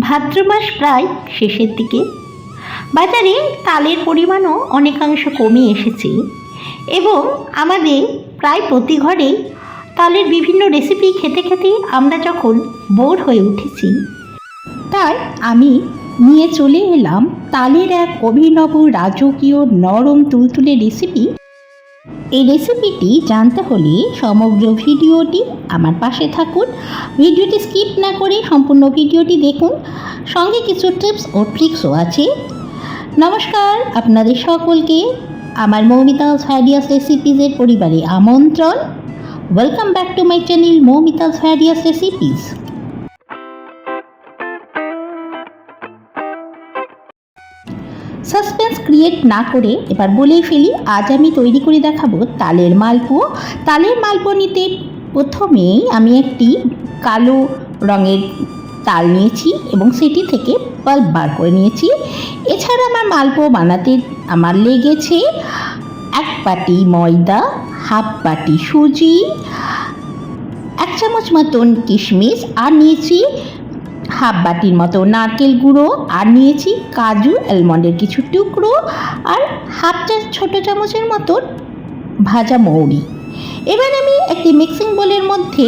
ভাদ্র মাস প্রায় শেষের দিকে। বাজারে তালের পরিমাণও অনেকাংশ কমে এসেছে এবং আমাদের প্রায় প্রতি ঘরেই তালের বিভিন্ন রেসিপি খেতে খেতে আমরা যখন বোর হয়ে উঠেছি, তাই আমি নিয়ে চলে এলাম তালের এক অভিনব রাজকীয় নরম তুলতুলে রেসিপি। এই রেসিপিটি জানতে হলে সমগ্র ভিডিওটি আমার পাশে থাকুন। ভিডিওটি স্কিপ না করে সম্পূর্ণ ভিডিওটি দেখুন, সঙ্গে কিছু টিপস ও ট্রিক্সও আছে। নমস্কার, আপনাদের সকলকে আমার মৌমিতাস ভ্যারিয়াস রেসিপিজের পরিবারে আমন্ত্রণ। Welcome back to my channel Moumita's various recipes. Suspense create না করে এবার বলেই ফেলি, আজ আমি তৈরি করে দেখাবো তালের মালপো। তালের মালপো নিতে প্রথমেই আমি একটি কালো রঙের তাল নিয়েছি এবং সেটি থেকে পাল্প বার করে নিয়েছি। এছাড়া আমার মালপো বানাতে আমার লেগেছে 1 বাটি ময়দা, হাফ বাটি সুজি, 1 চামচ মতন কিশমিশ, আর নিয়েছি হাফ বাটির মতো নারকেল গুঁড়ো, আর নিয়েছি কাজু আলমন্ডের কিছু টুকরো, আর ছোট চামচের মতন ভাজা মৌরি। এবার আমি একটি মিক্সিং বোলের মধ্যে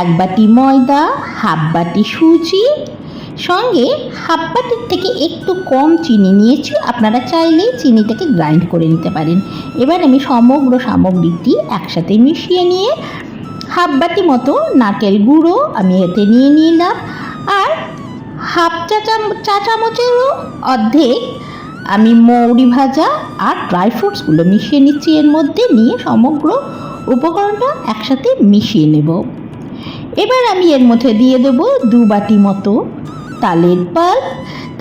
1 বাটি ময়দা, হাফ বাটি সুজি, সঙ্গে হাফ বাটির থেকে একটু কম চিনি নিয়েছি। আপনারা চাইলেই চিনিটাকে গ্রাইন্ড করে নিতে পারেন। এবার আমি সমগ্র সামগ্রীটি একসাথে মিশিয়ে নিয়ে হাফ বাটি মতো নারকেল গুঁড়ো আমি এতে নিয়ে নিলাম, আর হাফ চা চামচেরও অর্ধেক আমি মৌরি ভাজা আর ড্রাই ফ্রুটসগুলো মিশিয়ে নিচ্ছি এর মধ্যে। নিয়ে সমগ্র উপকরণটা একসাথে মিশিয়ে নেব। এবার আমি এর মধ্যে দিয়ে দেব 2 বাটি মতো তালের পাল্প।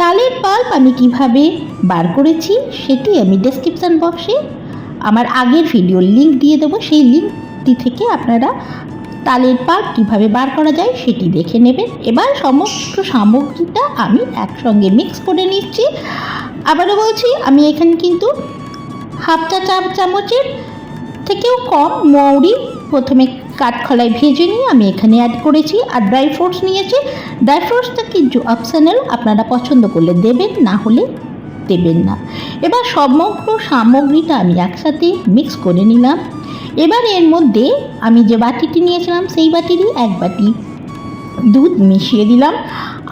তালের পাল্প আমি কিভাবে বার করেছি সেটি আমি ডেসক্রিপশান বক্সে আমার আগের ভিডিওর লিঙ্ক দিয়ে দেবো। সেই লিঙ্কটি থেকে আপনারা তালের পাল্প কীভাবে বার করা যায় সেটি দেখে নেবেন। এবার সমস্ত সামগ্রীটা আমি একসঙ্গে মিক্স করে নিচ্ছি। আবারও বলছি, আমি এখানে কিন্তু হাফ চা চামচের থেকেও কম মৌরি প্রথমে কাঠখোলায় ভেজে নিয়ে আমি এখানে অ্যাড করেছি, আর ড্রাই ফ্রুটস নিয়েছি। ড্রাই ফ্রুটসটা কিন্তু অপশনাল, আপনারা পছন্দ করলে দেবেন, না হলে দেবেন না। এবার সমগ্র সামগ্রীটা আমি একসাথে মিক্স করে নিলাম। এবার এর মধ্যে আমি যে বাটিটি নিয়েছিলাম সেই বাটিরই 1 বাটি দুধ মিশিয়ে দিলাম,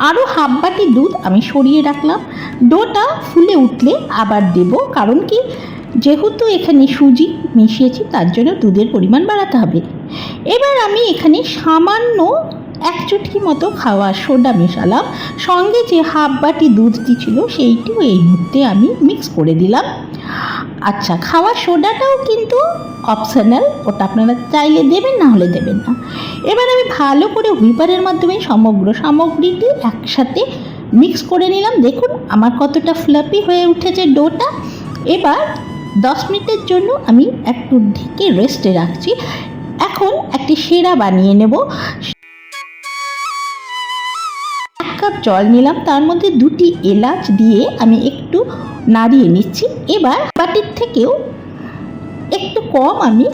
আরও হাফ বাটি দুধ আমি সরিয়ে রাখলাম। ডোটা ফুলে উঠলে আবার দেব, কারণ কি, যেহেতু এখানে সুজি মিশিয়েছি তার জন্য দুধের পরিমাণ বাড়াতে হবে। এবার আমি এখানে সামান্য 1 চুটকি মতো খাওয়ার সোডা মেশালাম, সঙ্গে যে হাফ বাটি দুধটি ছিল সেইটিও এই মুহূর্তে আমি মিক্স করে দিলাম। আচ্ছা, খাওয়ার সোডাটাও কিন্তু অপশনাল, ওটা আপনারা চাইলে দেবেন, না হলে দেবেন না। এবার আমি ভালো করে হুইপারের মাধ্যমে সমগ্র সামগ্রীটি একসাথে মিক্স করে নিলাম। দেখুন আমার কতটা ফ্লাফি হয়ে উঠেছে ডোটা। এবার 10 মিনিটের জন্য আমি একটু ঢেকে রেস্টে রাখছি। এখন একটি সেরা বানিয়ে নেব। 1 কাপ জল নিলাম, তার মধ্যে 2টি এলাচ দিয়ে আমি একটু নাড়িয়ে নিচ্ছি। এবার বাটির থেকেও একটু কম আমি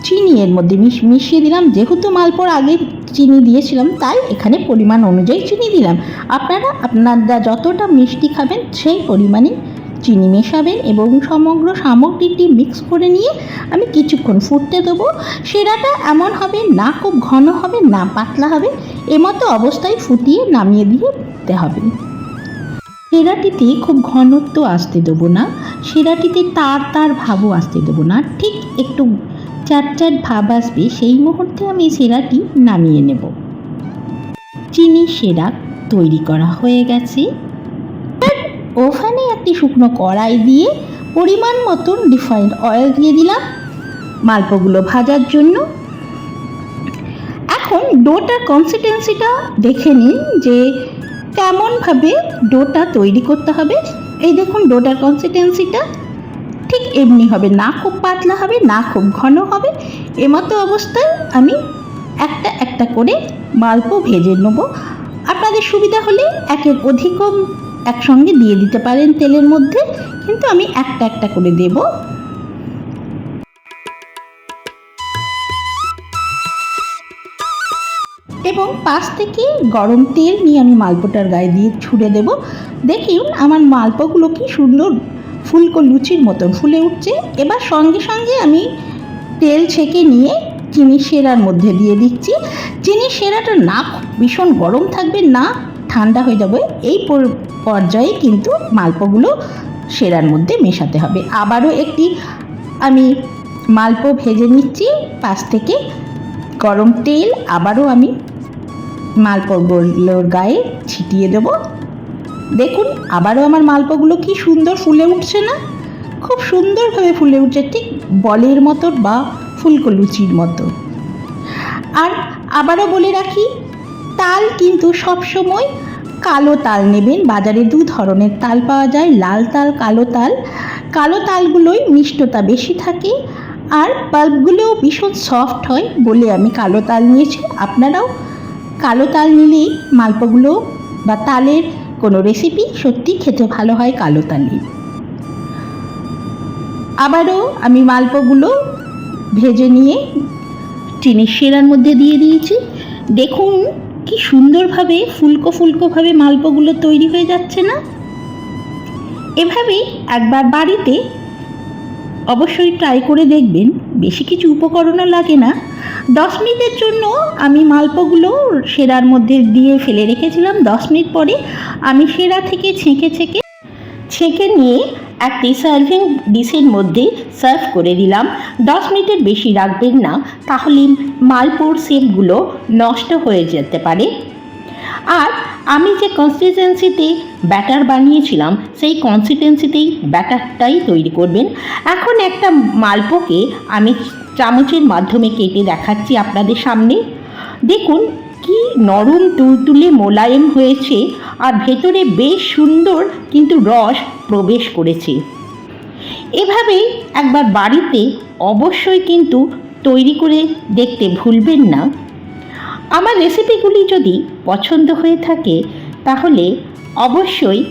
চিনি এর মধ্যে মিশিয়ে দিলাম। যেহেতু মালপোর আগে চিনি দিয়েছিলাম তাই এখানে পরিমাণ অনুযায়ী চিনি দিলাম। আপনারা যতটা মিষ্টি খাবেন সেই পরিমাণে চিনি মেশাবেন এবং সমগ্র সামগ্রীটি মিক্স করে নিয়ে আমি কিছুক্ষণ ফুটতে দেবো। সেরাটা এমন হবে না খুব ঘন হবে না পাতলা হবে, এমতো অবস্থায় ফুটিয়ে নামিয়ে দিতে হবে। সেরাটিতে খুব ঘনত্ব আসতে দেবো না, সেরাটিতে তার ভাবও আসতে দেবো না, ঠিক একটু চাট ভাব আসবে, সেই মুহূর্তে আমি সেরাটি নামিয়ে নেব। চিনি সেরা তৈরি করা হয়ে গেছে। ওভেনে একটি শুকনো কড়াই দিয়ে পরিমাণ মতন রিফাইন্ড অয়েল দিয়ে দিলাম মালপোগুলো ভাজার জন্য। এখন ডোটার কনসিস্টেন্সিটা দেখে নিন যে কেমনভাবে ডোটা তৈরি করতে হবে। এই দেখুন ডোটার কনসিস্টেন্সিটা ঠিক এমনি হবে, না খুব পাতলা হবে না খুব ঘন হবে। এমতো অবস্থায় আমি একটা একটা করে মালপো ভেজে নেব। আপনাদের সুবিধা হলে একের অধিকও একসঙ্গে দিয়ে দিতে পারেন তেলের মধ্যে, কিন্তু আমি একটা একটা করে দেব। এবং পাশ থেকে গরম তেল নিয়ে আমি মালপোটার গায়ে দিয়ে ছুঁড়ে দেব। দেখুন আমার মালপোগুলো কি সুন্দর ফুলকো লুচির মতন ফুলে উঠছে। এবার সঙ্গে সঙ্গে আমি তেল ছেঁকে নিয়ে চিনির শিরার মধ্যে দিয়ে দিচ্ছি। চিনির শিরাটা না ভীষণ গরম থাকবে না ঠান্ডা হয়ে যাবে, এই পর্যায়ে কিন্তু মালপোগুলো শিরার মধ্যে মেশাতে হবে। আবারও একটি আমি মালপো ভেজে নিচ্ছি, পাশ থেকে গরম তেল আবারও আমি মালপোগুলোর গায়ে ছিটিয়ে দেব। দেখুন আবারও আমার মালপোগুলো কি সুন্দর ফুলে উঠছে না, খুব সুন্দরভাবে ফুলে উঠছে, ঠিক বলের মতো বা ফুলকো লুচির মতো। আর আবারও বলে রাখি, তাল কিন্তু সব সময় কালো তাল নেবেন। বাজারে দু ধরনের তাল পাওয়া যায়, লাল তাল, কালো তাল। কালো তালগুলোই মিষ্টতা বেশি থাকে আর পাল্পগুলোও ভীষণ সফট হয় বলে আমি কালো তাল নিয়েছি। আপনারাও কালো তাল নিলেই মালপোগুলো বা তালের কোনো রেসিপি সত্যি খেতে ভালো হয় কালো তালে। আবারও আমি মালপোগুলো ভেজে নিয়ে চিনির শিরার মধ্যে দিয়ে দিয়েছি। দেখুন কি সুন্দরভাবে ফুলকোভাবে মালপোগুলো তৈরি হয়ে যাচ্ছে না। এভাবেই একবার বাড়িতে অবশ্যই ট্রাই করে দেখবেন। বেশি কিছু উপকরণও লাগে না। 10 মিনিটের জন্য আমি মালপোগুলো শিরার মধ্যে দিয়ে ফেলে রেখেছিলাম। 10 মিনিট পরে আমি শিরা থেকে ছেঁকে নিয়ে একটি সার্ভিং ডিশের মধ্যে সার্ভ করে দিলাম। 10 মিনিটের বেশি রাখবেন না, তাহলে মালপোর শেপগুলো নষ্ট হয়ে যেতে পারে। আর আমি যে কনসিস্টেন্সিতে ব্যাটার বানিয়েছিলাম সেই কনসিস্টেন্সিতেই ব্যাটারটাই তৈরি করবেন। এখন একটা মালপোকে আমি চামচের মাধ্যমে কেটে দেখাচ্ছি আপনাদের সামনে। দেখুন কি নরম তুলতুলে মোলায়েম হয়েছে আর ভেতরে বেশ সুন্দর কিন্তু রস প্রবেশ করেছে। এভাবেই একবার বাড়িতে অবশ্যই কিন্তু তৈরি করে দেখতে ভুলবেন না। আমার রেসিপিগুলি যদি পছন্দ হয়ে থাকে তাহলে অবশ্যই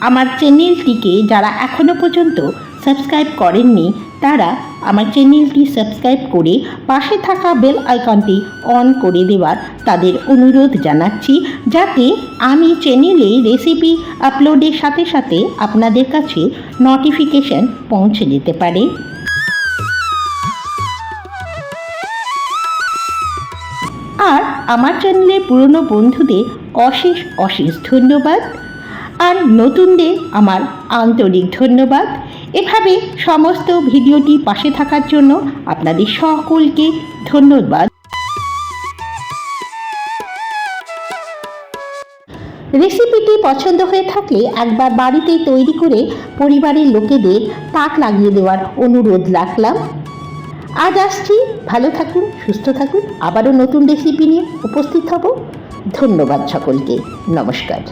আমার চ্যানেলটিকে যারা এখনও পর্যন্ত সাবস্ক্রাইব করেননি তারা আমার চ্যানেলটি সাবস্ক্রাইব করে পাশে থাকা বেল আইকনটি অন করে দেওয়ার তাদের অনুরোধ জানাচ্ছি, যাতে আমি চ্যানেলে রেসিপি আপলোডের সাথে সাথে আপনাদের কাছে নোটিফিকেশন পৌঁছে যেতে পারে। আর আমার চ্যানেলের পুরনো বন্ধুদের অশেষ অশেষ ধন্যবাদ আর নতুনদের আমার আন্তরিক ধন্যবাদ। এভাবে সমস্ত ভিডিওটি পাশে থাকার জন্য আপনাদের সকলকে ধন্যবাদ। রেসিপিটি পছন্দ হয়ে থাকলে একবার বাড়িতে তৈরি করে পরিবারের লোকেদের তাক লাগিয়ে দেওয়ার অনুরোধ রাখলাম। আজ আসছি, ভালো থাকুন, সুস্থ থাকুন, আবারও নতুন রেসিপি নিয়ে উপস্থিত হব। ধন্যবাদ সকলকে, নমস্কার।